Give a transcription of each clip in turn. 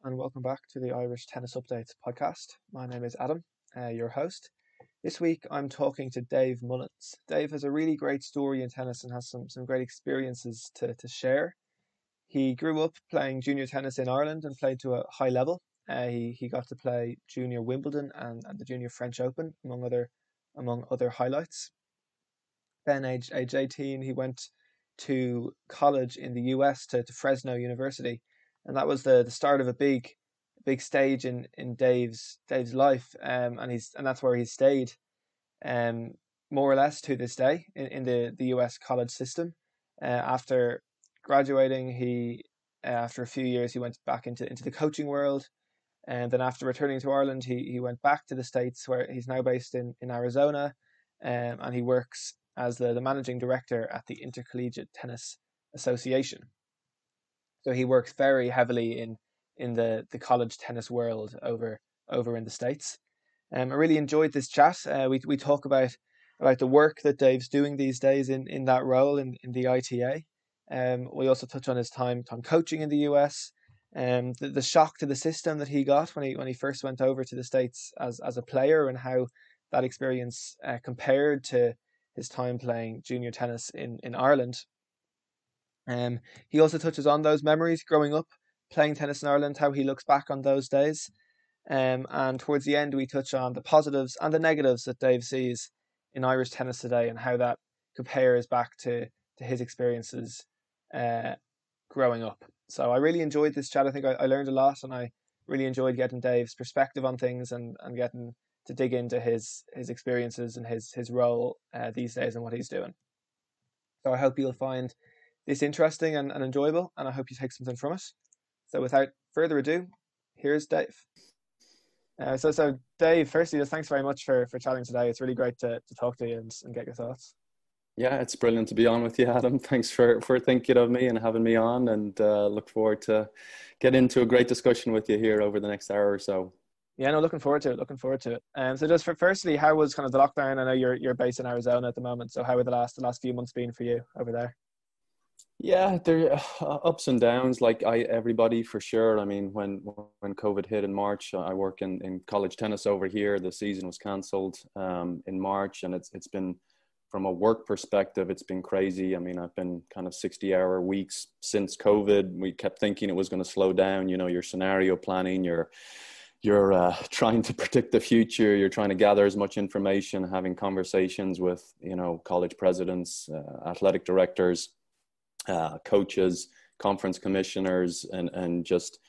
and welcome back to the Irish Tennis Updates podcast. My name is Adam, your host. This week I'm talking to Dave Mullins. Dave has a really great story in tennis and has some great experiences to share. He grew up playing junior tennis in Ireland and played to a high level. He got to play junior Wimbledon and the junior French Open, among other highlights. Then, age 18, he went to college in the US to Fresno University, and that was the start of a big stage in Dave's life. And that's where he stayed, um, more or less to this day in the US college system. After graduating, after a few years he went back into the coaching world, and then after returning to Ireland, he went back to the States, where he's now based in Arizona, and he works as the managing director at the Intercollegiate Tennis Association. So he works very heavily in the college tennis world over in the States. I really enjoyed this chat. We talk about the work that Dave's doing these days in that role in the ITA. We also touch on his time coaching in the US, the shock to the system that he got when he first went over to the States as a player, and how that experience compared to his time playing junior tennis in Ireland. He also touches on those memories growing up playing tennis in Ireland, how he looks back on those days. And towards the end, we touch on the positives and the negatives that Dave sees in Irish tennis today, and how that compares back to his experiences growing up. So I really enjoyed this chat. I think I learned a lot, and I really enjoyed getting Dave's perspective on things, and getting to dig into his experiences and his role these days and what he's doing. So I hope you'll find this interesting and enjoyable, and I hope you take something from it. So without further ado, here's Dave. So Dave, firstly, just thanks very much for chatting today. It's really great to talk to you and get your thoughts. Yeah, it's brilliant to be on with you, Adam. Thanks for thinking of me and having me on, and look forward to get into a great discussion with you here over the next hour or so. Yeah, no, looking forward to it. So just firstly, how was kind of the lockdown? I know you're based in Arizona at the moment, so how were the last few months been for you over there? Yeah, there ups and downs, like everybody for sure. I mean, when COVID hit in March, I work in college tennis over here. The season was cancelled in March, and it's been, from a work perspective, it's been crazy. I mean, I've been kind of 60-hour weeks since COVID. We kept thinking it was going to slow down. You know, your scenario planning, you're trying to predict the future. You're trying to gather as much information, having conversations with, college presidents, athletic directors, coaches, conference commissioners, and just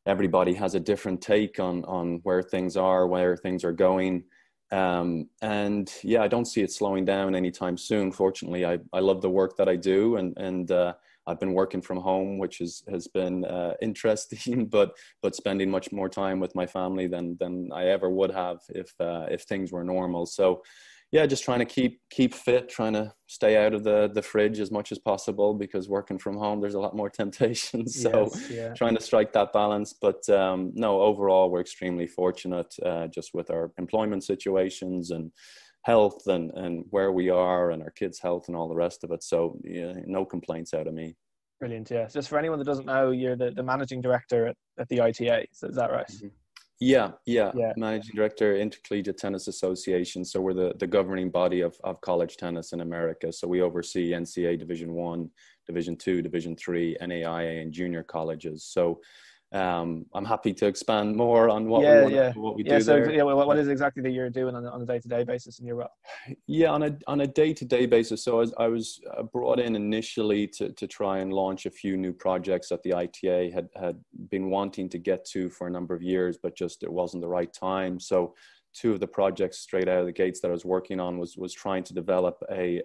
everybody has a different take on where things are going. And yeah, I don't see it slowing down anytime soon. Fortunately, I love the work that I do, and I've been working from home, which has been interesting, but spending much more time with my family than I ever would have if things were normal. So yeah, just trying to keep fit, trying to stay out of the fridge as much as possible, because working from home, there's a lot more temptations. So Yes, yeah. Trying to strike that balance. But no, overall, we're extremely fortunate just with our employment situations and health and where we are and our kids' health and all the rest of it. So yeah, no complaints out of me. Brilliant. Yeah. Just for anyone that doesn't know, you're the managing director at the ITA. So is that right? Mm-hmm. Yeah. Yeah. Managing Director, Intercollegiate Tennis Association. So we're the governing body of college tennis in America. So we oversee NCAA Division I, Division II, Division III, NAIA, and junior colleges. So I'm happy to expand more on what we do so there. yeah, what is exactly that you're doing on a day-to-day basis in your role? Yeah, on a day-to-day basis. So I was brought in initially to try and launch a few new projects that the ITA had been wanting to get to for a number of years, but just it wasn't the right time. So two of the projects straight out of the gates that I was working on was trying to develop a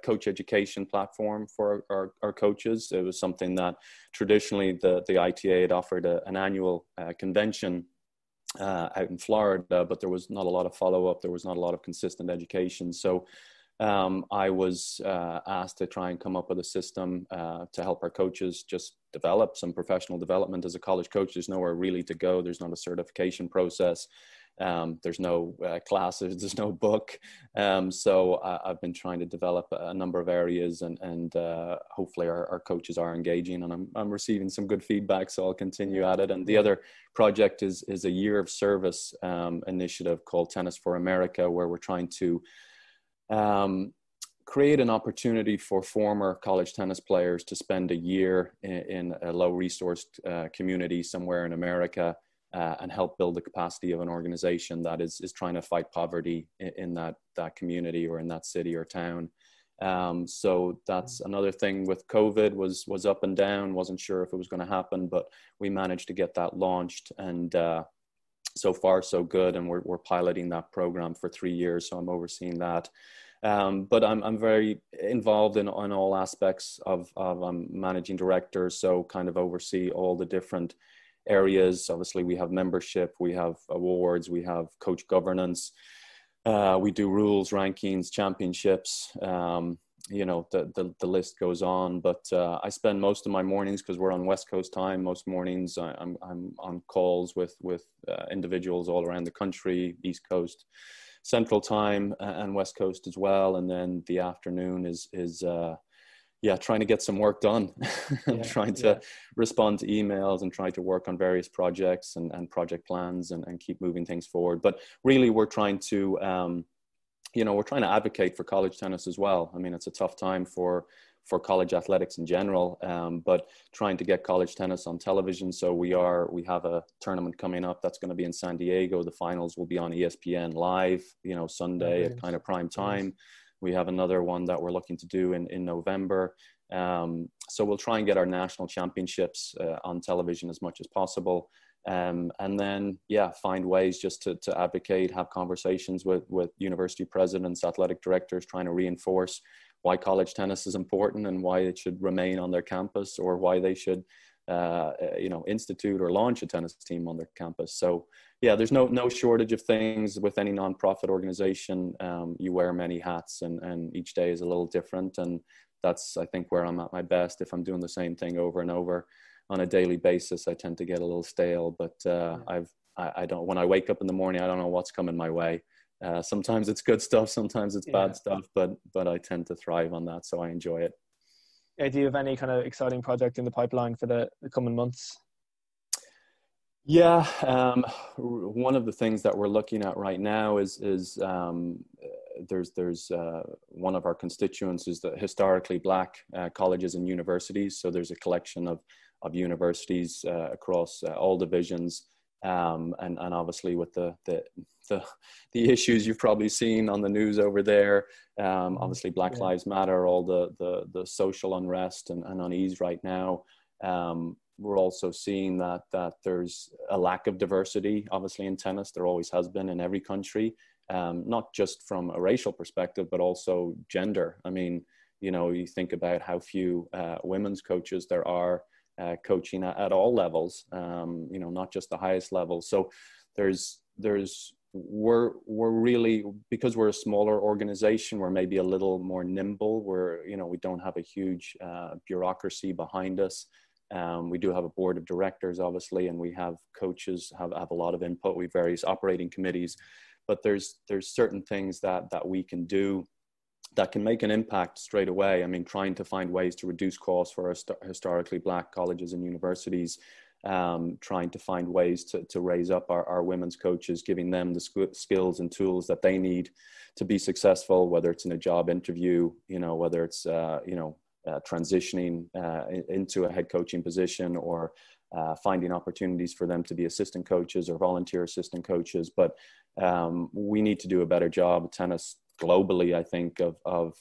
coach education platform for our coaches. It was something that traditionally the ITA had offered an annual convention out in Florida, but there was not a lot of follow-up. There was not a lot of consistent education. So I was asked to try and come up with a system to help our coaches just develop some professional development. As a college coach, there's nowhere really to go. There's not a certification process. There's no classes, there's no book. So I've been trying to develop a number of areas, and hopefully our coaches are engaging, and I'm receiving some good feedback, so I'll continue at it. And the other project is a year of service initiative called Tennis for America, where we're trying to create an opportunity for former college tennis players to spend a year in a low-resourced community somewhere in America, and help build the capacity of an organization that is trying to fight poverty in that community or in that city or town. So that's another thing with COVID, was up and down, wasn't sure if it was going to happen, but we managed to get that launched, and so far so good. And we're piloting that program for 3 years, so I'm overseeing that. But I'm very involved in all aspects of I'm managing director, so kind of oversee all the different areas. Obviously, we have membership, we have awards, we have coach governance, we do rules, rankings, championships. You know, the list goes on. But I spend most of my mornings, because we're on West Coast time, most mornings I'm on calls with individuals all around the country, East Coast, Central time, and West Coast as well. And then the afternoon is trying to get some work done, and trying to respond to emails and trying to work on various projects and project plans and keep moving things forward. But really, we're trying to, we're trying to advocate for college tennis as well. I mean, it's a tough time for college athletics in general, but trying to get college tennis on television. So we have a tournament coming up that's going to be in San Diego. The finals will be on ESPN live, Sunday at kind of prime time. We have another one that we're looking to do in November. So we'll try and get our national championships on television as much as possible. And then, find ways just to advocate, have conversations with university presidents, athletic directors, trying to reinforce why college tennis is important and why it should remain on their campus, or why they should institute or launch a tennis team on their campus. So there's no shortage of things with any nonprofit organization. You wear many hats, and each day is a little different. And that's, I think, where I'm at my best. If I'm doing the same thing over and over on a daily basis, I tend to get a little stale. But I don't, when I wake up in the morning, I don't know what's coming my way. Sometimes it's good stuff, sometimes it's bad stuff, but I tend to thrive on that. So I enjoy it. Do you have any kind of exciting project in the pipeline for the coming months? Yeah, one of the things that we're looking at right now is there's one of our constituents is the historically Black colleges and universities. So there's a collection of universities across all divisions, and obviously with the issues you've probably seen on the news over there. Obviously, Black Lives Matter, all the social unrest and unease right now. We're also seeing that there's a lack of diversity, obviously, in tennis. There always has been in every country, not just from a racial perspective, but also gender. I mean, you think about how few women's coaches there are coaching at all levels, not just the highest levels. So we're really, because we're a smaller organization, we're maybe a little more nimble. We don't have a huge bureaucracy behind us. We do have a board of directors, obviously, and we have coaches have a lot of input. We have various operating committees, but there's certain things that we can do that can make an impact straight away. I mean, trying to find ways to reduce costs for historically Black colleges and universities, trying to find ways to raise up our women's coaches, giving them the skills and tools that they need to be successful, whether it's in a job interview, whether it's, transitioning into a head coaching position, or finding opportunities for them to be assistant coaches or volunteer assistant coaches. But we need to do a better job of tennis globally, I think, of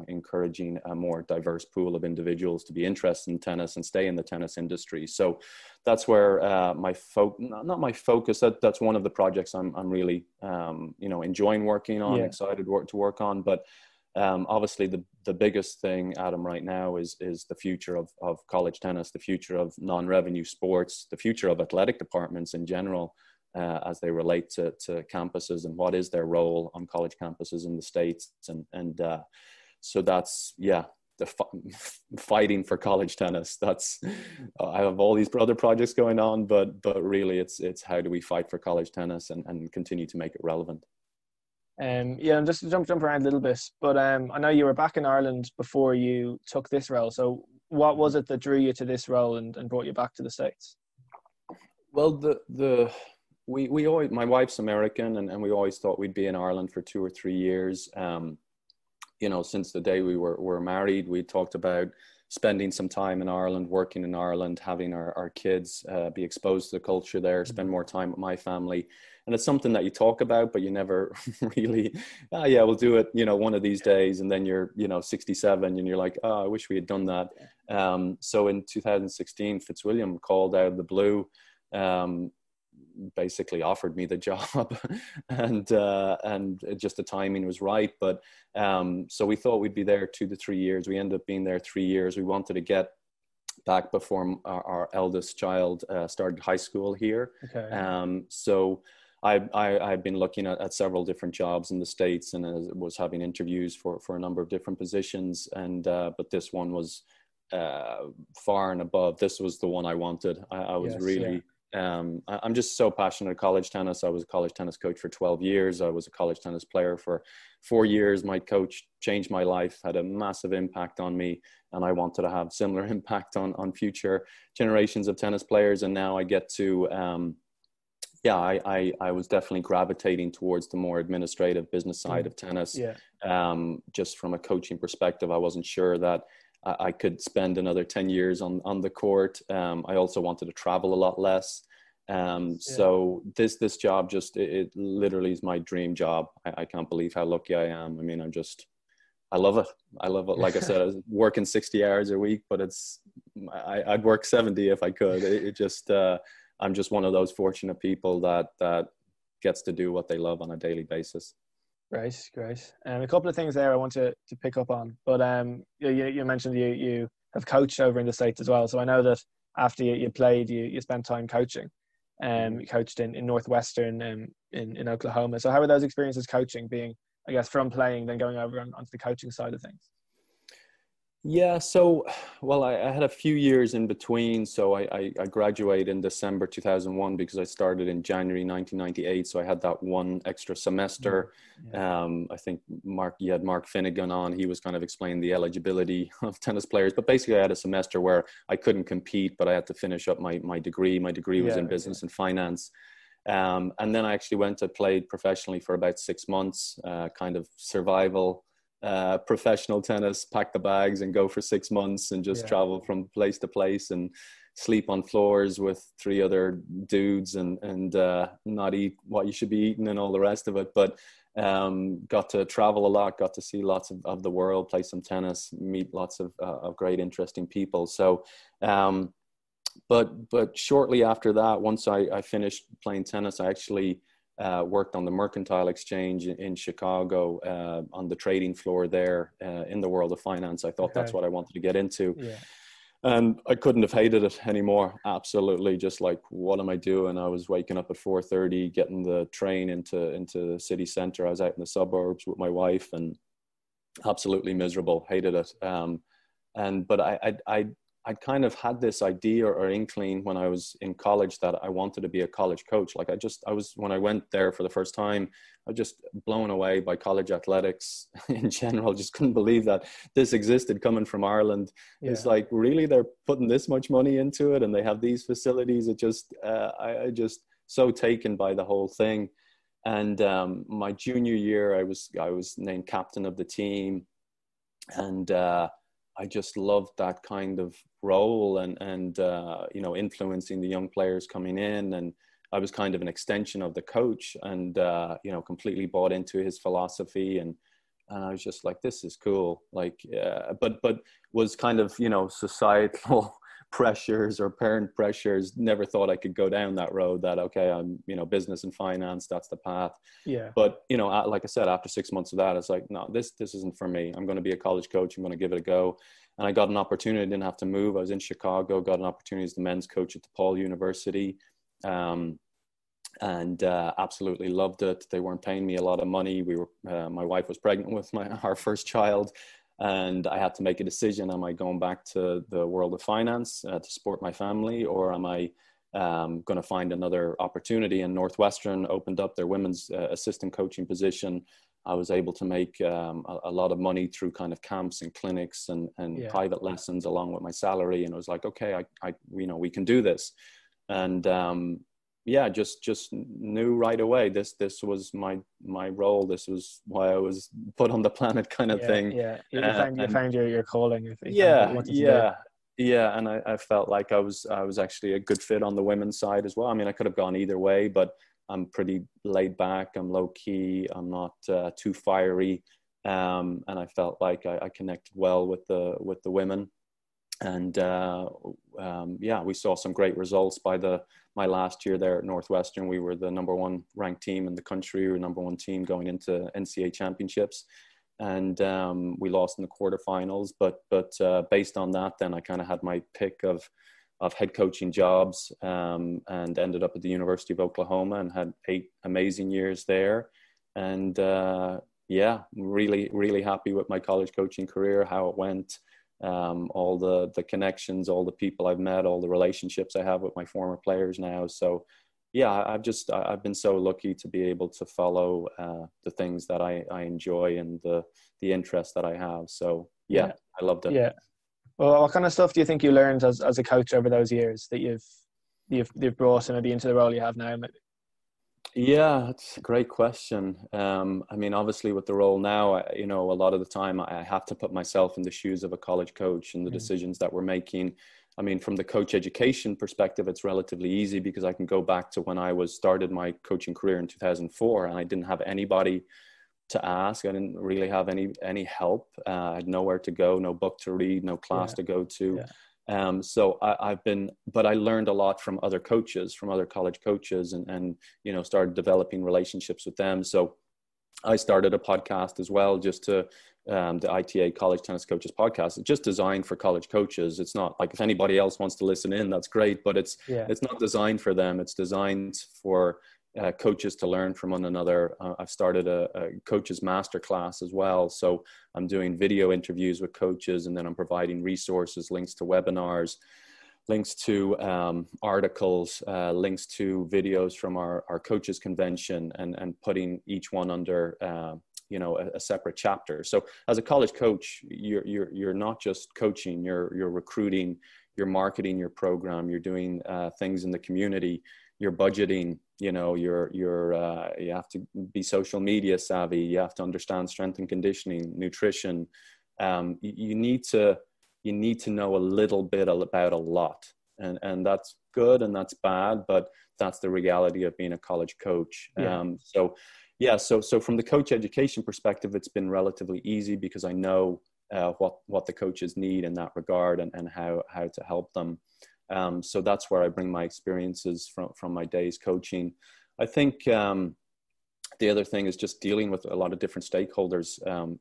encouraging a more diverse pool of individuals to be interested in tennis and stay in the tennis industry. So that's where not my focus. That's one of the projects I'm really enjoying working on, excited to work on. But obviously the biggest thing, Adam, right now is the future of college tennis, the future of non-revenue sports, the future of athletic departments in general. as they relate to campuses and what is their role on college campuses in the States. And so that's, yeah, the fighting for college tennis. That's, I have all these other projects going on, but really it's how do we fight for college tennis and continue to make it relevant. Yeah, and just to jump around a little bit, but I know you were back in Ireland before you took this role. So what was it that drew you to this role and brought you back to the States? Well, we always, my wife's American, and we always thought we'd be in Ireland for 2 or 3 years. You know, since the day we were married, we talked about spending some time in Ireland, working in Ireland, having our kids be exposed to the culture there, spend more time with my family. And it's something that you talk about, but you never really, yeah, we'll do it, you know, one of these days. And then you're, you know, 67 and you're like, oh, I wish we had done that. So in 2016, Fitzwilliam called out of the blue, basically offered me the job and just the timing was right. But so we thought we'd be there 2 to 3 years. We ended up being there 3 years. We wanted to get back before our eldest child started high school here. Okay. So I've been looking at several different jobs in the States and was having interviews for a number of different positions. And but this one was far and above. This was the one I wanted. I was really, I'm just so passionate about college tennis. I was a college tennis coach for 12 years. I was a college tennis player for 4 years. My coach changed my life, had a massive impact on me. And I wanted to have similar impact on future generations of tennis players. And now I get to, I was definitely gravitating towards the more administrative business side of tennis. Just from a coaching perspective, I wasn't sure that I could spend another 10 years on the court. I also wanted to travel a lot less. So this job just, it literally is my dream job. I can't believe how lucky I am. I mean, I love it. I love it. Like I said, I was working 60 hours a week, but I'd work 70 if I could. It just, I'm just one of those fortunate people that gets to do what they love on a daily basis. Great. A couple of things there I want to pick up on, but you mentioned you have coached over in the States as well. So I know that after you played, you spent time coaching. You coached in Northwestern in Oklahoma. So how were those experiences coaching, being, I guess, from playing, then going over onto the coaching side of things? Yeah, so, well, I had a few years in between. So I graduated in December 2001 because I started in January 1998. So I had that one extra semester. I think you had Mark Finnegan on. He was kind of explaining the eligibility of tennis players. But basically, I had a semester where I couldn't compete, but I had to finish up my degree. My degree was in business and finance. And then I actually went to play professionally for about 6 months, kind of survival. Professional tennis, pack the bags and go for 6 months and just travel from place to place and sleep on floors with 3 other dudes and not eat what you should be eating and all the rest of it. But got to travel a lot, got to see lots of the world, play some tennis, meet lots of great, interesting people. So, but shortly after that, once I finished playing tennis, I actually worked on the Mercantile Exchange in Chicago on the trading floor there in the world of finance. I thought that's what I wanted to get into. And I couldn't have hated it anymore. Absolutely. Just like, what am I doing? I was waking up at 4:30, getting the train into the city center. I was out in the suburbs with my wife and absolutely miserable, hated it. But I'd kind of had this idea or inkling when I was in college that I wanted to be a college coach. Like when I went there for the first time, I was just blown away by college athletics in general. Just couldn't believe that this existed coming from Ireland. It's like, really, they're putting this much money into it and they have these facilities. It just, I just so taken by the whole thing. And my junior year, I was named captain of the team. And I just loved that kind of role and influencing the young players coming in. And I was kind of an extension of the coach and, completely bought into his philosophy. And I was just like, this is cool. Like, but was kind of, societal pressures or parent pressures. Never thought I could go down that road that, okay, I'm, business and finance, that's the path. But, like I said, after 6 months of that, it's like, no, this isn't for me. I'm going to be a college coach. I'm going to give it a go. And I got an opportunity. I didn't have to move. I was in Chicago, got an opportunity as the men's coach at DePaul University. and absolutely loved it. They weren't paying me a lot of money. My wife was pregnant with our first child, and I had to make a decision. Am I going back to the world of finance to support my family, or am I going to find another opportunity? And Northwestern opened up their women's assistant coaching position. I was able to make a lot of money through kind of camps and clinics and private lessons along with my salary. And I was like, okay, we can do this. And just knew right away this was my role. This was why I was put on the planet, kind of thing. Yeah. You found your calling. You found what you Yeah, wanted to do. yeah. And I felt like I was actually a good fit on the women's side as well. I mean, I could have gone either way, but I'm pretty laid back. I'm low key. I'm not too fiery. And I felt like I connected well with the women. And we saw some great results by my last year there at Northwestern. We were the #1 ranked team in the country. We were #1 team going into NCAA championships, and we lost in the quarterfinals. But based on that, then I kind of had my pick of head coaching jobs, and ended up at the University of Oklahoma and had 8 amazing years there. And really, really happy with my college coaching career, how it went. All the connections, all the people I've met, all the relationships I have with my former players now. So yeah, I've been so lucky to be able to follow the things that I enjoy and the interests that I have. So yeah, I loved it. Yeah. Well, what kind of stuff do you think you learned as a coach over those years that you've brought maybe into the role you have now? Maybe? Yeah, that's a great question. I mean, obviously with the role now, a lot of the time I have to put myself in the shoes of a college coach and the decisions that we're making. I mean, from the coach education perspective, it's relatively easy because I can go back to when I started my coaching career in 2004, and I didn't have anybody to ask. I didn't really have any help. I had nowhere to go, no book to read, no class to go to. So but I learned a lot from other coaches, from other college coaches, and started developing relationships with them. So I started a podcast as well, just to the ITA College Tennis Coaches podcast. It's just designed for college coaches. It's not like, if anybody else wants to listen in, that's great, but it's not designed for them. It's designed for coaches to learn from one another. I've started a coaches masterclass as well. So I'm doing video interviews with coaches, and then I'm providing resources, links to webinars, links to articles, links to videos from our coaches convention, and putting each one under a separate chapter. So as a college coach, you're not just coaching, you're recruiting, you're marketing your program, you're doing things in the community, you're budgeting. You have to be social media savvy. You have to understand strength and conditioning, nutrition. You need to know a little bit about a lot, and that's good and that's bad, but that's the reality of being a college coach. So from the coach education perspective, it's been relatively easy because I know what the coaches need in that regard, and how to help them. So that's where I bring my experiences from my days coaching. I think the other thing is just dealing with a lot of different stakeholders.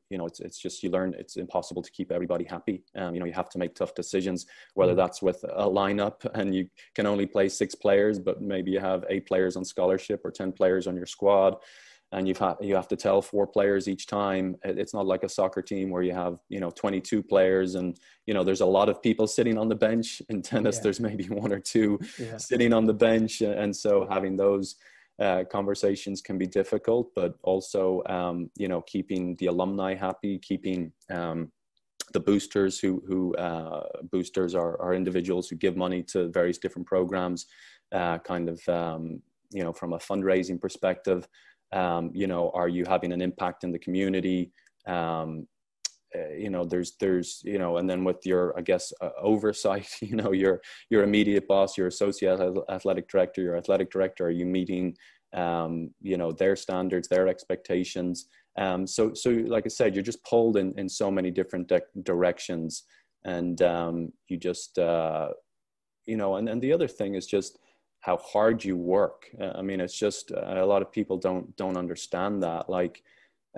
It's just, you learn it's impossible to keep everybody happy. You have to make tough decisions, whether that's with a lineup and you can only play 6 players, but maybe you have 8 players on scholarship or 10 players on your squad. And you have to tell 4 players each time. It's not like a soccer team where you have 22 players, and there's a lot of people sitting on the bench. In tennis, there's maybe 1 or 2 sitting on the bench, and so having those conversations can be difficult. But also, keeping the alumni happy, keeping the boosters who boosters are individuals who give money to various different programs, from a fundraising perspective. Are you having an impact in the community? There's and then with your, I guess, oversight, your immediate boss, your associate athletic director, your athletic director, are you meeting, their standards, their expectations? So like I said, you're just pulled in so many different directions, and you just, and the other thing is just how hard you work. I mean, it's just a lot of people don't understand that. Like,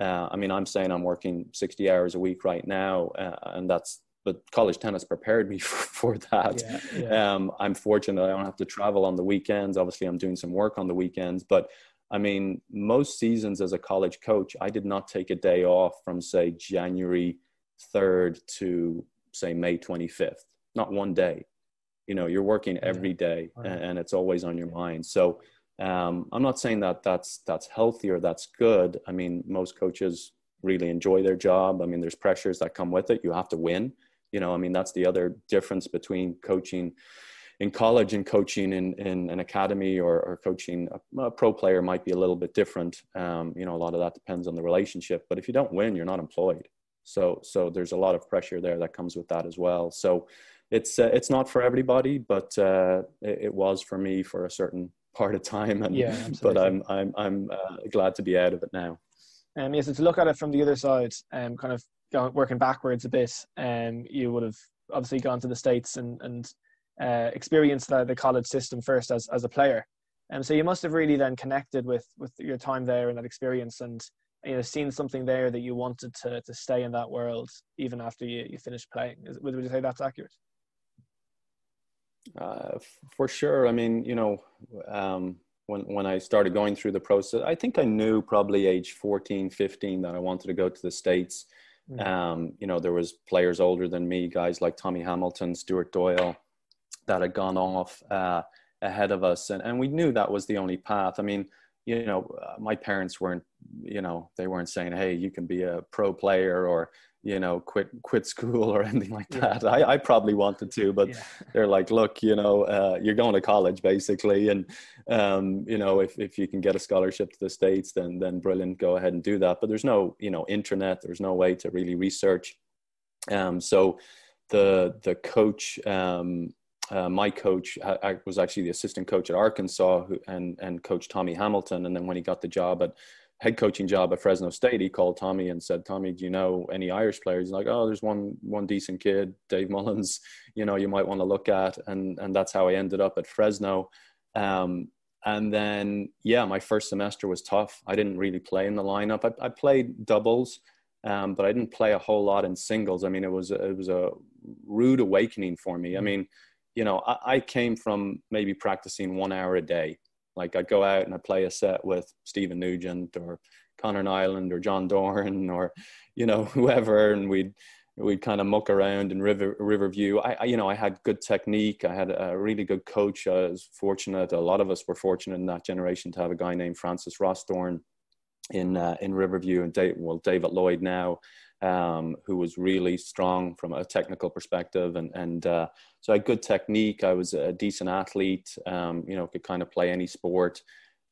I'm saying I'm working 60 hours a week right now, and that's but college tennis prepared me for that. Yeah, yeah, I'm fortunate I don't have to travel on the weekends. Obviously, I'm doing some work on the weekends, but I mean, most seasons as a college coach, I did not take a day off from, say, January 3rd to, say, May 25th. Not one day. You know, you're working yeah. every day, Wow. and it's always on your mind. So I'm not saying that that's healthy or that's good. I mean, most coaches really enjoy their job. I mean, there's pressures that come with it. You have to win. You know, I mean, that's the other difference between coaching in college and coaching in an academy, or coaching a pro player might be a little bit different. You know, a lot of that depends on the relationship, but if you don't win, you're not employed. So there's a lot of pressure there that comes with that as well. So it's not for everybody, but it was for me for a certain part of time. Yeah, But absolutely. I'm glad to be out of it now. Yes, so to look at it from the other side, kind of working backwards a bit, you would have obviously gone to the States and experienced the college system first as a player. So you must have really then connected with your time there and that experience, and seen something there that you wanted to stay in that world even after you finished playing. Would you say that's accurate? For sure. I mean, when I started going through the process, I think I knew probably age 14, 15 that I wanted to go to the States. There was players older than me, guys like Tommy Hamilton, Stuart Doyle, that had gone off ahead of us. And we knew that was the only path. I mean, my parents weren't, they weren't saying, hey, you can be a pro player, or, quit school or anything like that. Yeah. I probably wanted to, but Yeah. they're like, look, you're going to college basically. And, if you can get a scholarship to the States, then brilliant, go ahead and do that. But there's no, internet, there's no way to really research. So the coach, my coach, I was actually the assistant coach at Arkansas, and coach Tommy Hamilton. And then when he got the head coaching job at Fresno State, he called Tommy and said, Tommy, do you know any Irish players? He's like, oh, there's one decent kid, Dave Mullins, you might want to look at. And that's how I ended up at Fresno. And then, my first semester was tough. I didn't really play in the lineup. I played doubles, but I didn't play a whole lot in singles. I mean, it was a rude awakening for me. I mean, I came from maybe practicing 1 hour a day. Like, I'd go out and I'd play a set with Stephen Nugent or Connor Nyland or John Dorn or, whoever. And we'd kind of muck around in Riverview. I had good technique. I had a really good coach. I was fortunate. A lot of us were fortunate in that generation to have a guy named Francis Rossdorn in Riverview, and David Lloyd now, who was really strong from a technical perspective. And so I had good technique. I was a decent athlete, could kind of play any sport.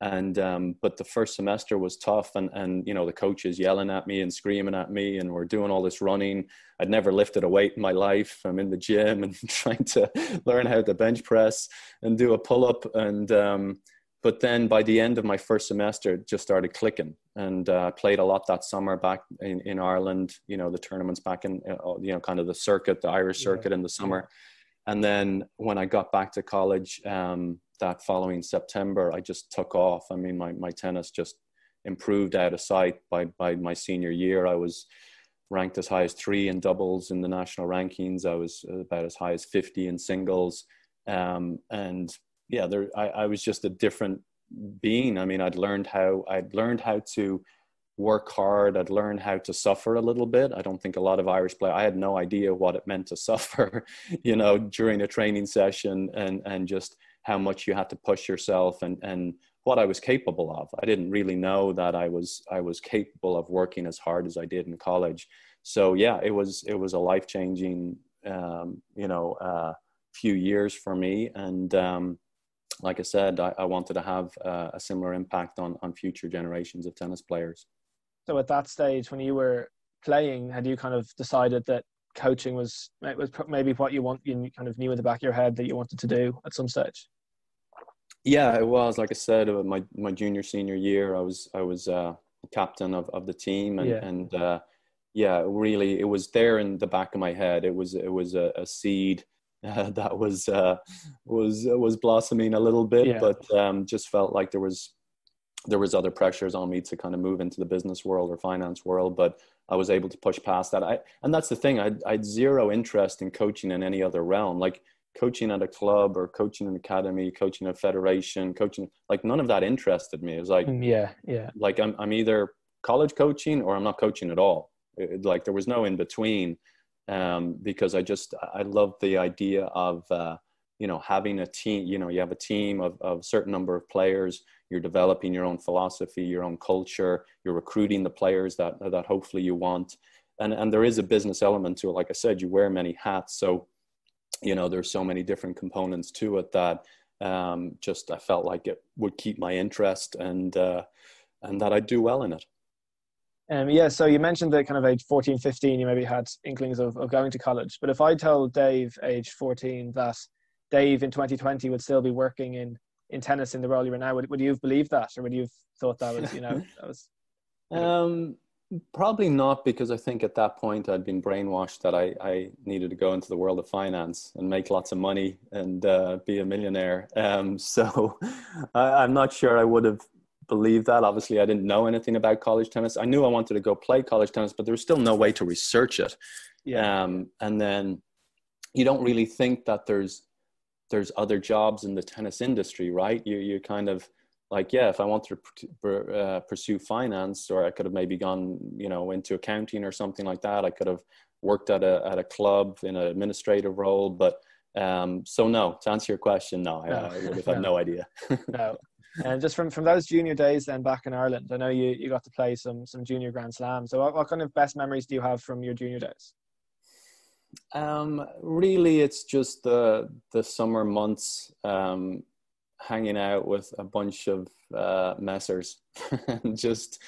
And but the first semester was tough, and the coaches yelling at me and screaming at me, and we're doing all this running. I'd never lifted a weight in my life. I'm in the gym and trying to learn how to bench press and do a pull-up. And but then by the end of my first semester, it just started clicking, and played a lot that summer back in Ireland, the tournaments back in, kind of the circuit, the Irish circuit in the summer. And then when I got back to college, that following September, I just took off. I mean, my tennis just improved out of sight. By my senior year, I was ranked as high as 3 in doubles in the national rankings. I was about as high as 50 in singles. I was just a different being. I mean, I'd learned how to work hard. I'd learned how to suffer a little bit. I don't think a lot of Irish players, I had no idea what it meant to suffer, during a training session, and just how much you had to push yourself, and what I was capable of. I didn't really know that I was capable of working as hard as I did in college. So it was a life-changing, few years for me. And, like I said, I wanted to have a similar impact on future generations of tennis players. So at that stage, when you were playing, had you kind of decided that coaching was maybe what you kind of knew in the back of your head that you wanted to do at some stage? Yeah, it was. Like I said, my junior senior year, I was captain of the team, and really, it was there in the back of my head. It was a seed that was blossoming a little bit, but just felt like there was there was other pressures on me to kind of move into the business world or finance world, but I was able to push past that. And that's the thing, I'd zero interest in coaching in any other realm, like coaching at a club or coaching an academy, coaching a federation, coaching, like none of that interested me. It was like, Yeah. like I'm either college coaching or I'm not coaching at all. Like there was no in between, because I love the idea of, having a team. You have a team of a certain number of players. You're developing your own philosophy, your own culture. You're recruiting the players that hopefully you want. And there is a business element to it. Like I said, you wear many hats. So, there's so many different components to it that I felt like it would keep my interest and that I'd do well in it. So you mentioned that kind of age 14, 15, you maybe had inklings of going to college. But if I told Dave, age 14, that Dave in 2020 would still be working in tennis in the role you're in now, would you have believed that? Or would you have thought that was, that was... Probably not, because I think at that point I'd been brainwashed that I needed to go into the world of finance and make lots of money and be a millionaire. So I'm not sure I would have believed that. Obviously, I didn't know anything about college tennis. I knew I wanted to go play college tennis, but there was still no way to research it. And then you don't really think that there's other jobs in the tennis industry, right? You kind of like, yeah, if I wanted to pursue finance, or I could have maybe gone, into accounting or something like that. I could have worked at a club in an administrative role. But so no, to answer your question, no, I would have had no idea. No. And just from those junior days then back in Ireland, I know you got to play some junior Grand Slams. So what kind of best memories do you have from your junior days? Really, it's just the summer months, hanging out with a bunch of messers and just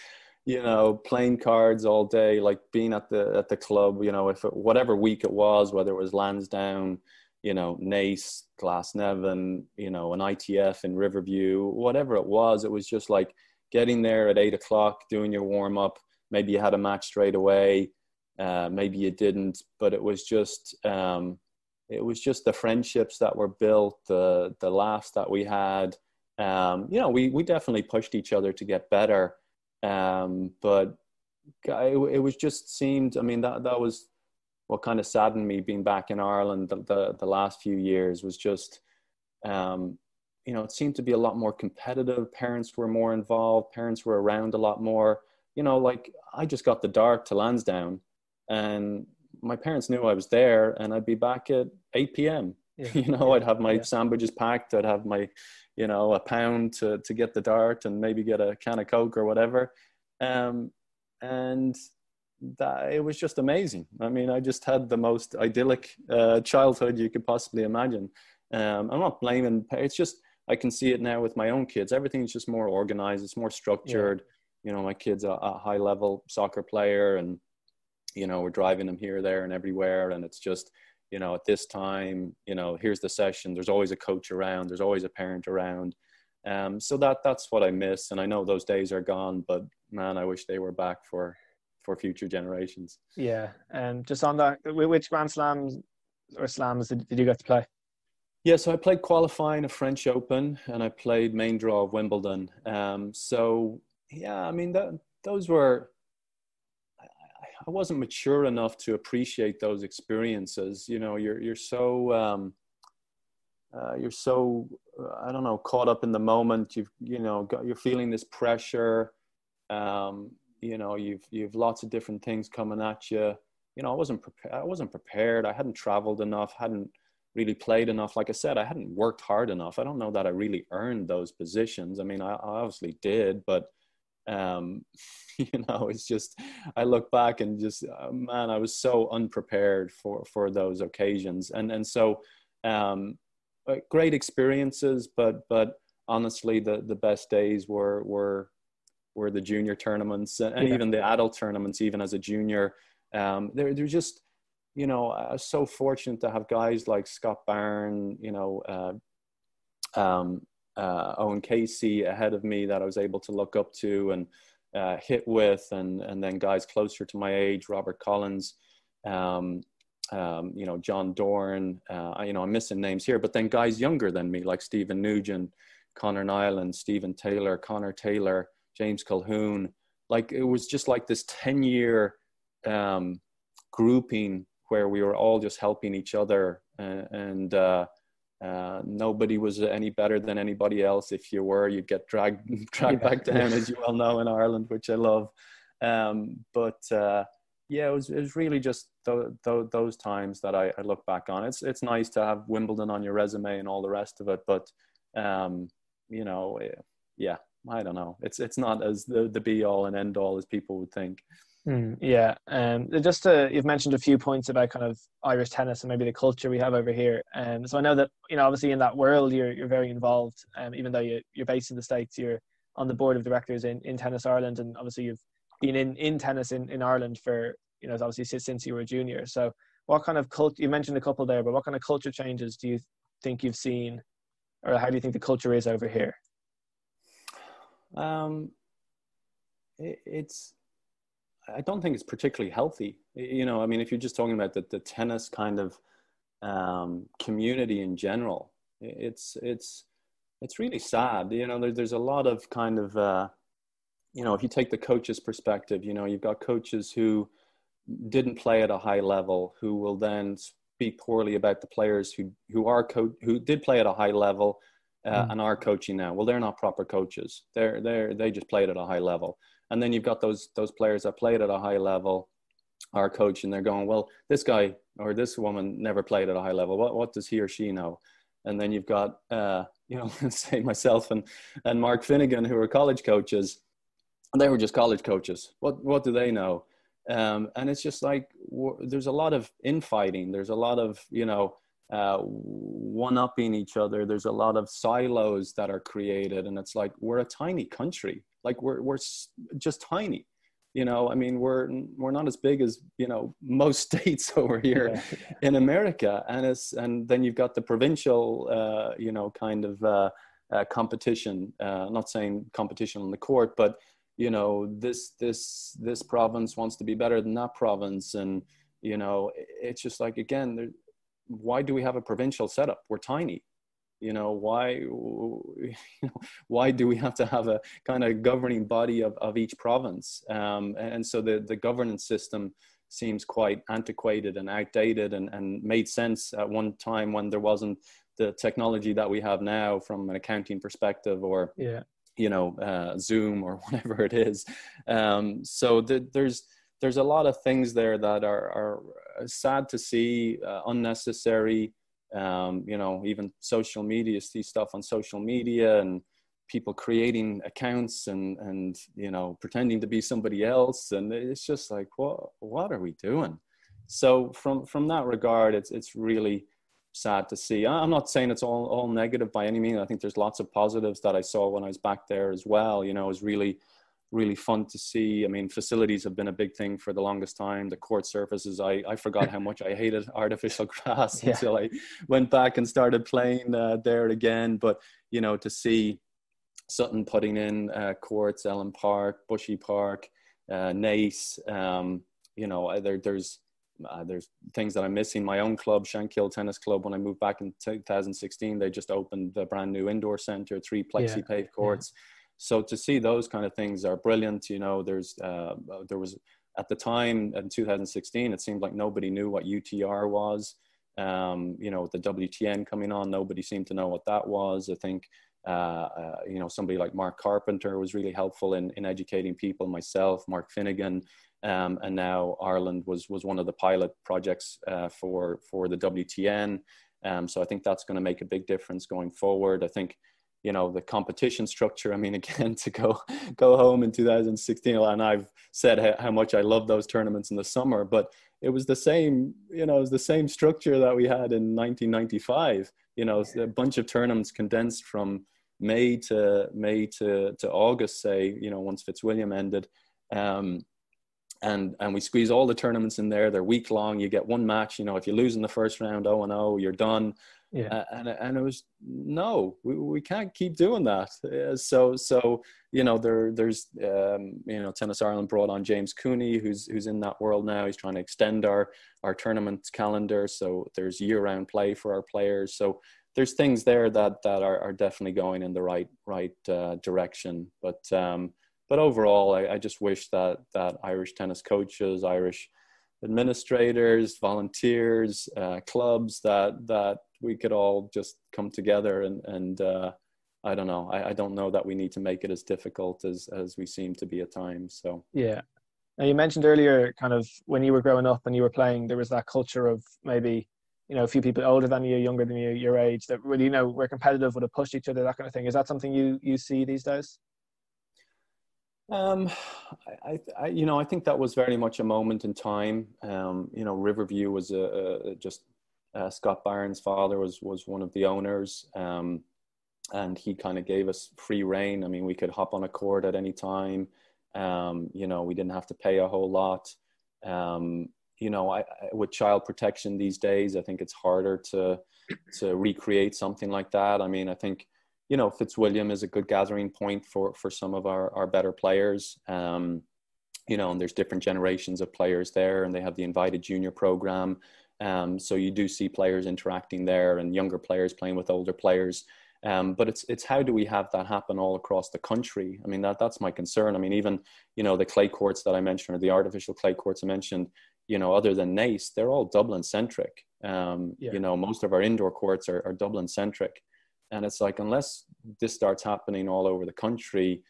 playing cards all day, like being at the club, if whatever week it was, whether it was Lansdowne, Naas, Glasnevin, an ITF in Riverview, whatever it was just like getting there at 8 o'clock, doing your warm up. Maybe you had a match straight away, maybe you didn't, but it was just the friendships that were built, the laughs that we had. We definitely pushed each other to get better. But it was just seemed, that was what kind of saddened me being back in Ireland the last few years, was just, it seemed to be a lot more competitive. Parents were more involved. Parents were around a lot more. Like I just got the dart to Lansdowne and my parents knew I was there, and I'd be back at 8 p.m. I'd have my sandwiches packed. I'd have my, a pound to get the dart and maybe get a can of Coke or whatever. And that it was just amazing. I just had the most idyllic childhood you could possibly imagine. I'm not blaming. It's just, I can see it now with my own kids. Everything's just more organized. It's more structured. My kid's a high level soccer player, and we're driving him here, there, and everywhere. And it's just, at this time, here's the session. There's always a coach around. There's always a parent around. So that's what I miss. And I know those days are gone, but man, I wish they were back for future generations. Yeah. And just on that, which Grand Slams or Slams did you get to play? Yeah, so I played qualifying of French Open, and I played main draw of Wimbledon. So yeah, those were, I wasn't mature enough to appreciate those experiences. You're so I don't know, caught up in the moment. You're feeling this pressure. You've lots of different things coming at you. I wasn't prepared. I hadn't traveled enough, hadn't really played enough. Like I said, I hadn't worked hard enough. I don't know that I really earned those positions. I obviously did, but it's just, I look back and just, man, I was so unprepared for those occasions. And so, great experiences, but honestly, the best days were the junior tournaments and even the adult tournaments. Even as a junior, they're just, I was so fortunate to have guys like Scott Byrne, Owen Casey ahead of me that I was able to look up to and hit with, and then guys closer to my age, Robert Collins, John Dorn, I'm missing names here, but then guys younger than me like Stephen Nugent, Connor Nyland, Stephen Taylor, Connor Taylor, James Colquhoun. Like, it was just like this 10-year grouping where we were all just helping each other, and nobody was any better than anybody else. If you were, you'd get dragged back down, as you well know, in Ireland, which I love. Yeah, it was really just those times that I look back on. It's nice to have Wimbledon on your resume and all the rest of it, but you know, yeah, I don't know. It's not as the be all and end all as people would think. Yeah, just you've mentioned a few points about kind of Irish tennis and maybe the culture we have over here. So I know that, you know, obviously in that world you're very involved. Even though you're based in the States, you're on the board of directors in Tennis Ireland, and obviously you've been in tennis in Ireland for, you know, obviously since you were a junior. So what kind of culture, you mentioned a couple there, but what kind of culture changes do you think you've seen, or how do you think the culture is over here? It's I don't think it's particularly healthy. You know, I mean, if you're just talking about the tennis kind of community in general, it's really sad. You know, there's a lot of kind of, you know, if you take the coach's perspective, you know, you've got coaches who didn't play at a high level, who will then speak poorly about the players who did play at a high level and are coaching now. Well, they're not proper coaches. They just played at a high level. And then you've got those players that played at a high level, are coaching. They're going, well, this guy or this woman never played at a high level. What does he or she know? And then you've got, you know, say myself and Mark Finnegan, who are college coaches. And they were just college coaches. What do they know? And it's just like, there's a lot of infighting. There's a lot of, you know, one-upping each other. There's a lot of silos that are created. And it's like, we're a tiny country. Like we're just tiny, you know. I mean, we're not as big as, you know, most states over here in America, and then you've got the provincial, you know, kind of competition. Not saying competition on the court, but you know, this province wants to be better than that province, and you know, it's just like, again, why do we have a provincial setup? We're tiny. You know, why do we have to have a kind of governing body of each province? And so the governance system seems quite antiquated and outdated, and made sense at one time when there wasn't the technology that we have now from an accounting perspective, or, you know, Zoom or whatever it is. So there's a lot of things there that are sad to see, unnecessary. You know, even social media, see stuff on social media and people creating accounts and you know, pretending to be somebody else, and it's just like, what are we doing? So from that regard, it's really sad to see. I'm not saying it's all negative by any means. I think there's lots of positives that I saw when I was back there as well. You know, it was really fun to see. I mean, facilities have been a big thing for the longest time. The court surfaces, I forgot how much I hated artificial grass until I went back and started playing there again. But, you know, to see Sutton putting in courts, Ellen Park, Bushy Park, Nace, you know, there's things that I'm missing. My own club, Shankill Tennis Club, when I moved back in 2016, they just opened the brand new indoor center, 3 plexi-paved courts. So to see those kind of things are brilliant. You know, there was at the time in 2016, it seemed like nobody knew what UTR was. You know, with the WTN coming on, nobody seemed to know what that was. I think, you know, somebody like Mark Carpenter was really helpful in educating people, myself, Mark Finnegan, and now Ireland was one of the pilot projects for the WTN. So I think that's going to make a big difference going forward. I think, you know, the competition structure, I mean, again, to go home in 2016, and I've said how much I love those tournaments in the summer, but it was the same, you know, it was the same structure that we had in 1995. You know, a bunch of tournaments condensed from May to August, say, you know, once Fitzwilliam ended. And we squeeze all the tournaments in there. They're week long. You get one match. You know, if you lose in the first round, 0-0, you're done. And it was, no, we can't keep doing that. So you know, there's you know, Tennis Ireland brought on James Cooney, who's in that world now. He's trying to extend our tournament calendar, so there's year-round play for our players. So there's things there that are definitely going in the right direction. But overall, I just wish that Irish tennis coaches, Irish administrators, volunteers, clubs, that we could all just come together and I don't know. I don't know that we need to make it as difficult as we seem to be at times. So Yeah. Now, you mentioned earlier, kind of when you were growing up and you were playing, there was that culture of maybe, a few people older than you, younger than you, your age, that really, were competitive, would have pushed each other, that kind of thing. Is that something you see these days? Um, I think that was very much a moment in time. Riverview was just Scott Barron's father was one of the owners, and he kind of gave us free reign. I mean, we could hop on a court at any time. We didn't have to pay a whole lot. With child protection these days, I think it's harder to recreate something like that. I mean, I think Fitzwilliam is a good gathering point for some of our better players. And there's different generations of players there, and they have the invited junior program. So you do see players interacting there, and younger players playing with older players. But it's how do we have that happen all across the country? I mean, that's my concern. I mean, even, the clay courts that I mentioned, or the artificial clay courts I mentioned, other than Naas, they're all Dublin centric. Most of our indoor courts are Dublin centric. And it's like, unless this starts happening all over the country,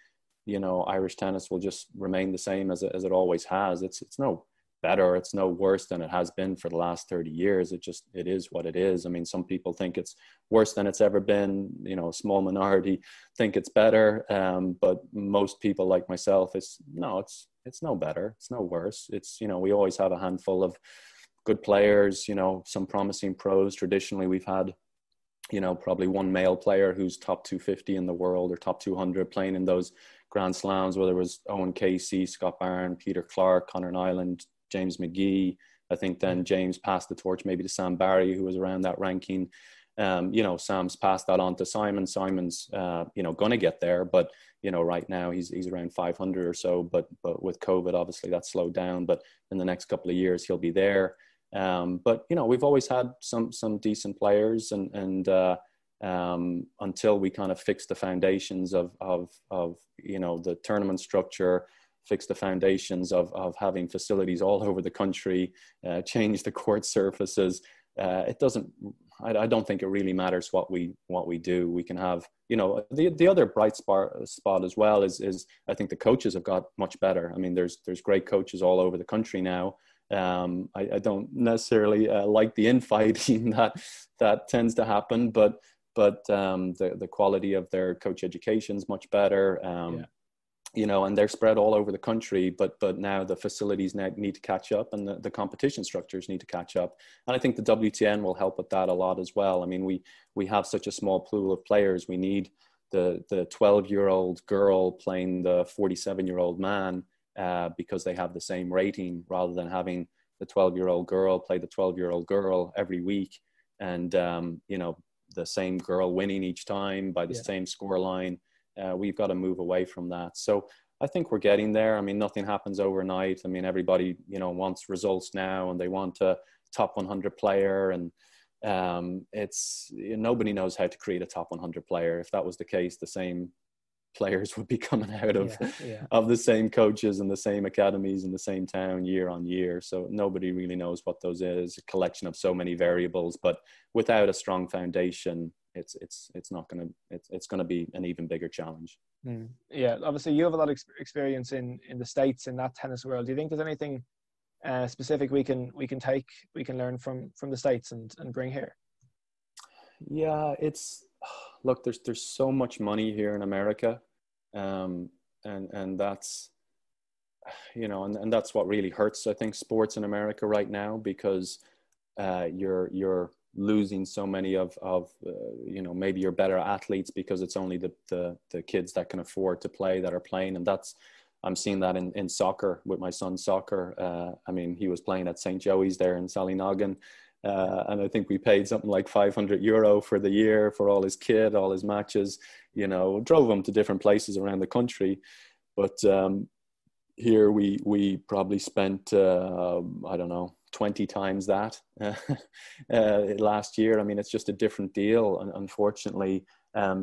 Irish tennis will just remain the same as it always has. It's no better, it's no worse than it has been for the last 30 years. It is what it is. I mean, some people think it's worse than it's ever been. A small minority think it's better. But most people like myself, it's no better. It's no worse. We always have a handful of good players, some promising pros. Traditionally, we've had probably one male player who's top 250 in the world or top 200 playing in those Grand Slams, whether it was Owen Casey, Scott Barron, Peter Clark, Conor Nyland, James McGee. I think then James passed the torch maybe to Sam Barry, who was around that ranking. Sam's passed that on to Simon. Simon's, going to get there, but, right now he's around 500 or so, but with COVID, obviously that slowed down, but in the next couple of years, he'll be there. But we've always had some decent players, and until we kind of fix the foundations of the tournament structure, fix the foundations of having facilities all over the country, change the court surfaces, I don't think it really matters what we do. We can have, the other bright spot as well is I think the coaches have got much better. I mean, there's great coaches all over the country now. I don't necessarily like the infighting that tends to happen, but the quality of their coach education is much better. And they're spread all over the country, but now the facilities need to catch up, and the competition structures need to catch up. And I think the WTN will help with that a lot as well. I mean, we have such a small pool of players. We need the 12-year-old girl playing the 47-year-old man, because they have the same rating, rather than having the 12-year-old girl play the 12-year-old girl every week, and the same girl winning each time by the same score line. We've got to move away from that. So I think we're getting there. I mean, nothing happens overnight. I mean, everybody wants results now, and they want a top 100 player, and it's nobody knows how to create a top 100 player. If that was the case, the same players would be coming out of the same coaches and the same academies in the same town year on year. So nobody really knows what those is. A collection of so many variables, but without a strong foundation, it's going to be an even bigger challenge. Yeah, obviously you have a lot of experience in the States, in that tennis world. Do you think there's anything specific we can learn from the States and bring here? Yeah, look, there's so much money here in America, and that's and that's what really hurts, I think, sports in America right now, because you're losing so many of maybe your better athletes, because it's only the kids that can afford to play that are playing. And I'm seeing that in soccer with my son's soccer. I mean, he was playing at St. Joey's there in Sallynoggin. And I think we paid something like €500 for the year for all his kit, all his matches, drove him to different places around the country. But here we probably spent, I don't know, 20 times that last year. I mean, it's just a different deal, unfortunately.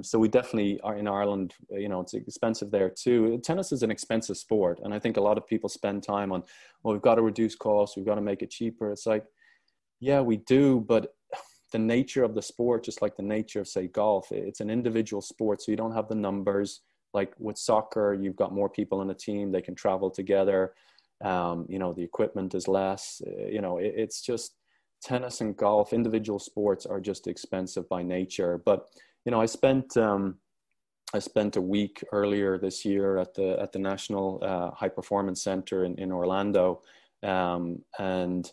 So we definitely are in Ireland, you know, it's expensive there too. Tennis is an expensive sport. And I think a lot of people spend time on, well, we've got to reduce costs. We've got to make it cheaper. It's like, yeah, we do. But the nature of the sport, just like the nature of, say, golf, it's an individual sport. So you don't have the numbers. Like with soccer, you've got more people in a team. They can travel together. You know, the equipment is less. You know, it's just tennis and golf, individual sports are just expensive by nature. But, you know, I spent a week earlier this year at the National High Performance Center in Orlando. And,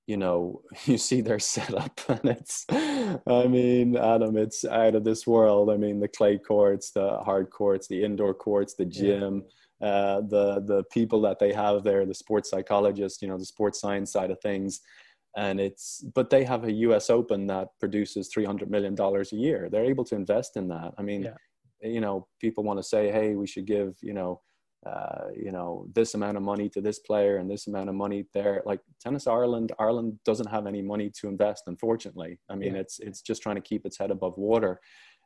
you know, you see their setup and it's, I mean, Adam, it's out of this world. I mean, the clay courts, the hard courts, the indoor courts, the gym, the people that they have there, the sports psychologists, you know, the sports science side of things. And but they have a US Open that produces $300 million a year. They're able to invest in that. I mean, you know, people want to say, hey, we should give, you know, this amount of money to this player and this amount of money there. Like Tennis Ireland doesn't have any money to invest, unfortunately. I mean, it's just trying to keep its head above water.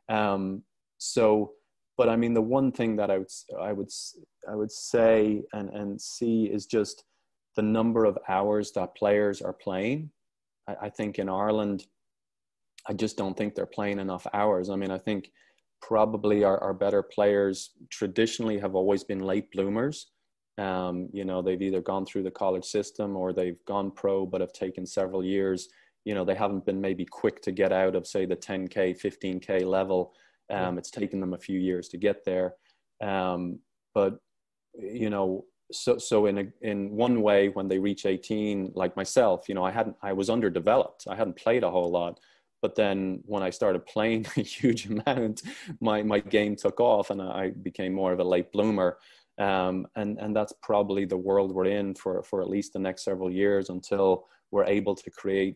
But I mean, the one thing that I would say and see is just the number of hours that players are playing. I think in Ireland, I just don't think they're playing enough hours. I mean, I think probably our better players traditionally have always been late bloomers. You know, they've either gone through the college system or they've gone pro, but have taken several years. You know, they haven't been maybe quick to get out of, say, the 10K, 15K level. It's taken them a few years to get there. But, you know, so in one way, when they reach 18, like myself, you know, I was underdeveloped. I hadn't played a whole lot. But then when I started playing a huge amount, my game took off and I became more of a late bloomer. And that's probably the world we're in for at least the next several years until we're able to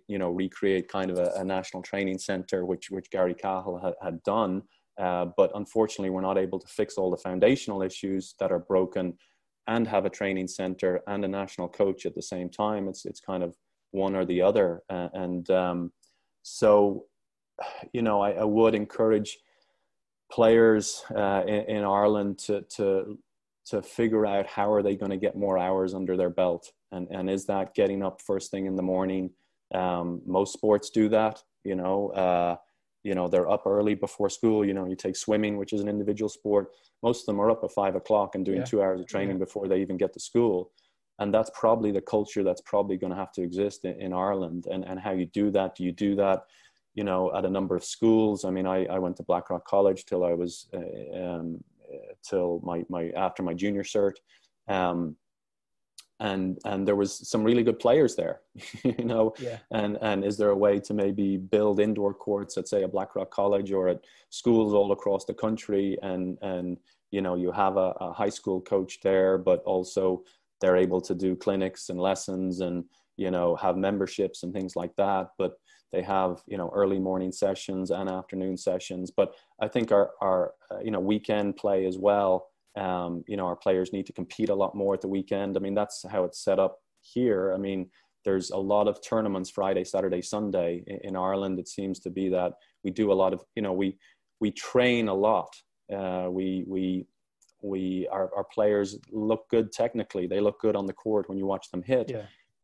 recreate kind of a national training center, which Gary Cahill had done. But unfortunately, we're not able to fix all the foundational issues that are broken and have a training center and a national coach at the same time. It's kind of one or the other. So, you know, I would encourage players in Ireland to figure out how are they going to get more hours under their belt, and is that getting up first thing in the morning? Most sports do that. You know, they're up early before school. You know, you take swimming, which is an individual sport. Most of them are up at 5 o'clock and doing 2 hours of training before they even get to school. And that's probably the culture that's probably going to have to exist in Ireland. And how you do that? Do you do that, you know, at a number of schools? I mean, I went to Blackrock College till I was till my after my junior cert, and there was some really good players there, you know. And is there a way to maybe build indoor courts at, say, a Blackrock College or at schools all across the country, and you know, you have a high school coach there, but also they're able to do clinics and lessons and, you know, have memberships and things like that. But they have, you know, early morning sessions and afternoon sessions. But I think our you know, weekend play as well. You know, our players need to compete a lot more at the weekend. I mean, that's how it's set up here. I mean, there's a lot of tournaments Friday, Saturday, Sunday. In Ireland, it seems to be that we do a lot of, you know, we train a lot. Our players look good technically. They look good on the court when you watch them hit.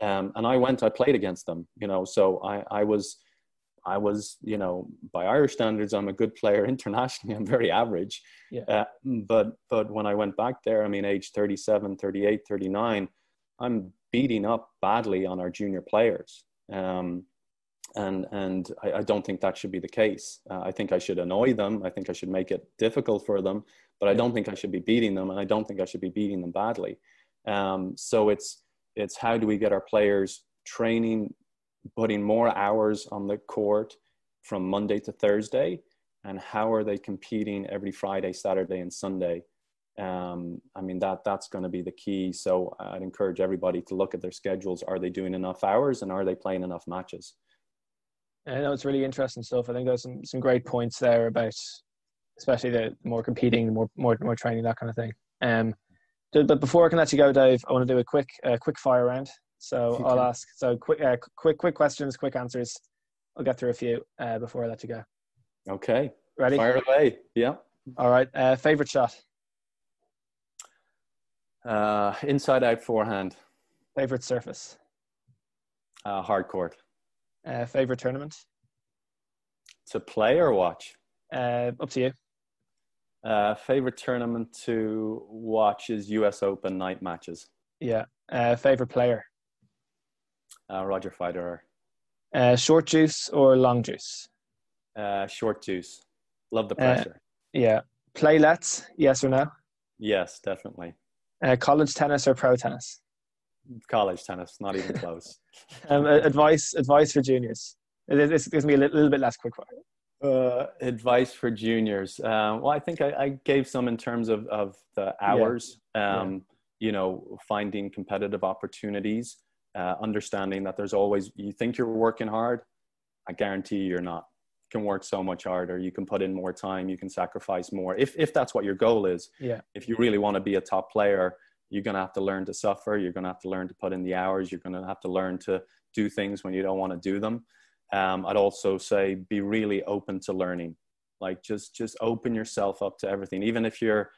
And I played against them, you know, so I was, you know, by Irish standards, I'm a good player. Internationally, I'm very average. But when I went back there, I mean, age 37, 38, 39, I'm beating up badly on our junior players. And I don't think that should be the case. I think I should annoy them. I think I should make it difficult for them, but I don't think I should be beating them, and I don't think I should be beating them badly. So it's how do we get our players training, putting more hours on the court from Monday to Thursday, and how are they competing every Friday, Saturday, and Sunday? I mean, that's going to be the key. So I'd encourage everybody to look at their schedules. Are they doing enough hours, and are they playing enough matches? I know it's really interesting stuff. I think there's some great points there about, especially the more competing, more training, that kind of thing. But before I can let you go, Dave, I want to do a quick fire round. So I'll Okay. ask. So quick questions, quick answers. I'll get through a few before I let you go. Okay. Ready? Fire away. Yeah. All right. Favorite shot. Inside out forehand. Favorite surface. Hard court. Favorite tournament. To play or watch? Up to you. Favorite tournament to watch is US Open night matches. Yeah. Favorite player. Roger Federer. Short juice or long juice. Short juice. Love the Uh, pressure. yeah. Playlets. Yes or no. Yes, definitely. College tennis or pro tennis. College tennis, not even close. Advice for juniors. This gives me a little bit less quick fire. Advice for juniors. Well, I think I gave some in terms of the hours, Yeah. finding competitive opportunities, understanding that there's always, you think you're working hard, I guarantee you're not. You can work so much harder. You can put in more time. You can sacrifice more. If that's what your goal is. Yeah. If you really want to be a top player, you're going to have to learn to suffer. You're going to have to learn to put in the hours. You're going to have to learn to do things when you don't want to do them. I'd also say be really open to learning. Like just open yourself up to everything. Even if your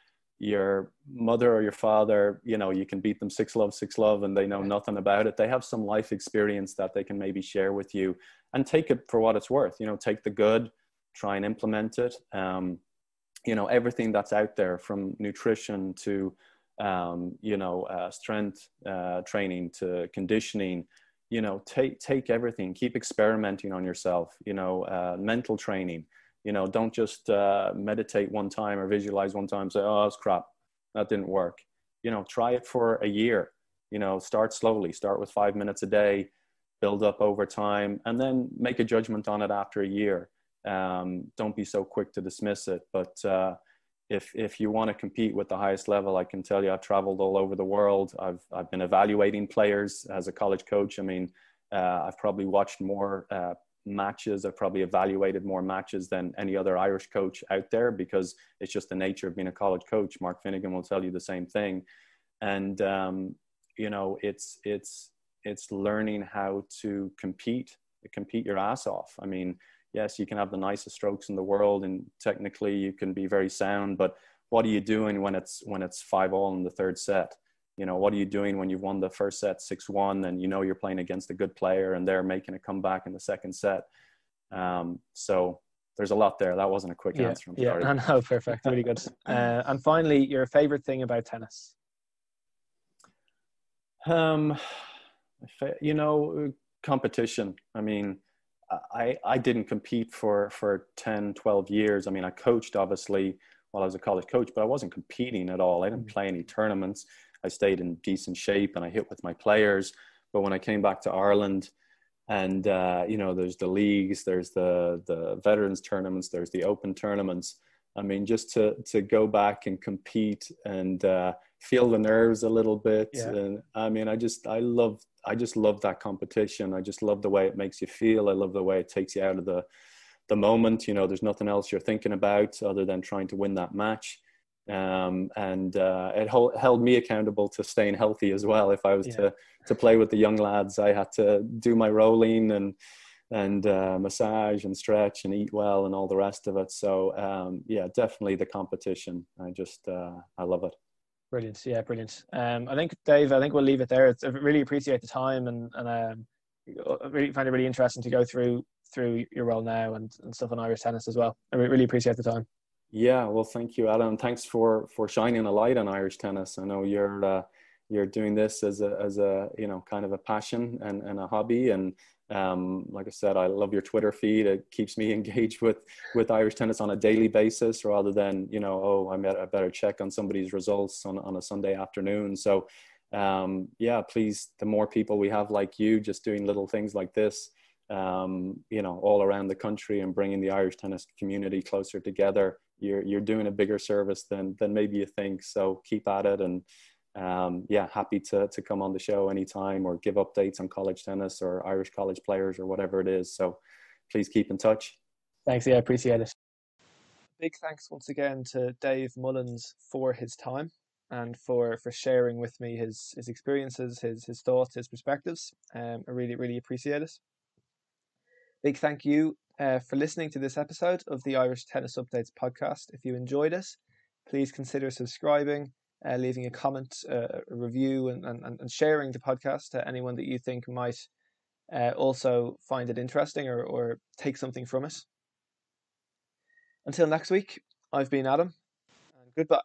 mother or your father, you can beat them 6-love, and they know nothing about it. They have some life experience that they can maybe share with you, and take it for what it's worth. Take the good, try and implement it. Everything that's out there, from nutrition to strength training to conditioning. Take everything, keep experimenting on yourself, mental training, don't just meditate one time or visualize one time, say, oh, that's crap, that didn't work. Try it for a year, start slowly, start with 5 minutes a day, build up over time, and then make a judgment on it after a year. Don't be so quick to dismiss it. But if you want to compete with the highest level, I can tell you, I've traveled all over the world. I've been evaluating players as a college coach. I mean, I've probably watched more matches. I've probably evaluated more matches than any other Irish coach out there, because it's just the nature of being a college coach. Mark Finnegan will tell you the same thing. And, it's learning how to compete your ass off. I mean, yes, you can have the nicest strokes in the world, and technically you can be very sound, but what are you doing when it's 5-all in the third set? What are you doing when you've won the first set 6-1 and you're playing against a good player and they're making a comeback in the second set? So there's a lot there. That wasn't a quick answer. I'm sorry. Yeah, no, perfect. Really good. And finally, your favorite thing about tennis? Competition. I mean, I didn't compete for 10, 12 years. I mean, I coached, obviously, while I was a college coach, but I wasn't competing at all. I didn't play any tournaments. I stayed in decent shape and I hit with my players. But when I came back to Ireland, and there's the leagues, there's the veterans tournaments, there's the open tournaments. I mean, just to go back and compete and feel the nerves a little bit. Yeah. And I mean, I just love that competition. I just love the way it makes you feel. I love the way it takes you out of the moment. There's nothing else you're thinking about other than trying to win that match. It held me accountable to staying healthy as well. If I was to play with the young lads, I had to do my rolling and massage and stretch and eat well and all the rest of it. So definitely the competition. I love it. Brilliant. Yeah, brilliant. I think, Dave, we'll leave it there. I really appreciate the time, and I really find it really interesting to go through your role now and stuff on Irish tennis as well. I really appreciate the time. Yeah, well, thank you, Adam. Thanks for shining a light on Irish tennis. I know you're doing this as a kind of a passion and a hobby. And like I said, I love your Twitter feed. It keeps me engaged with Irish tennis on a daily basis, rather than I better check on somebody's results on a Sunday afternoon. So please, the more people we have like you, just doing little things like this, all around the country, and bringing the Irish tennis community closer together, you're doing a bigger service than maybe you think. So keep at it. And happy to come on the show anytime, or give updates on college tennis or Irish college players or whatever it is. So please keep in touch. Thanks. Yeah, appreciate it. Big thanks once again to Dave Mullins for his time. and for sharing with me his experiences, his thoughts, his perspectives. I really appreciate it. Big thank you for listening to this episode of the Irish Tennis Updates podcast. If you enjoyed it, please consider subscribing, leaving a comment, a review, and sharing the podcast to anyone that you think might also find it interesting or take something from it. Until next week, I've been Adam, and goodbye.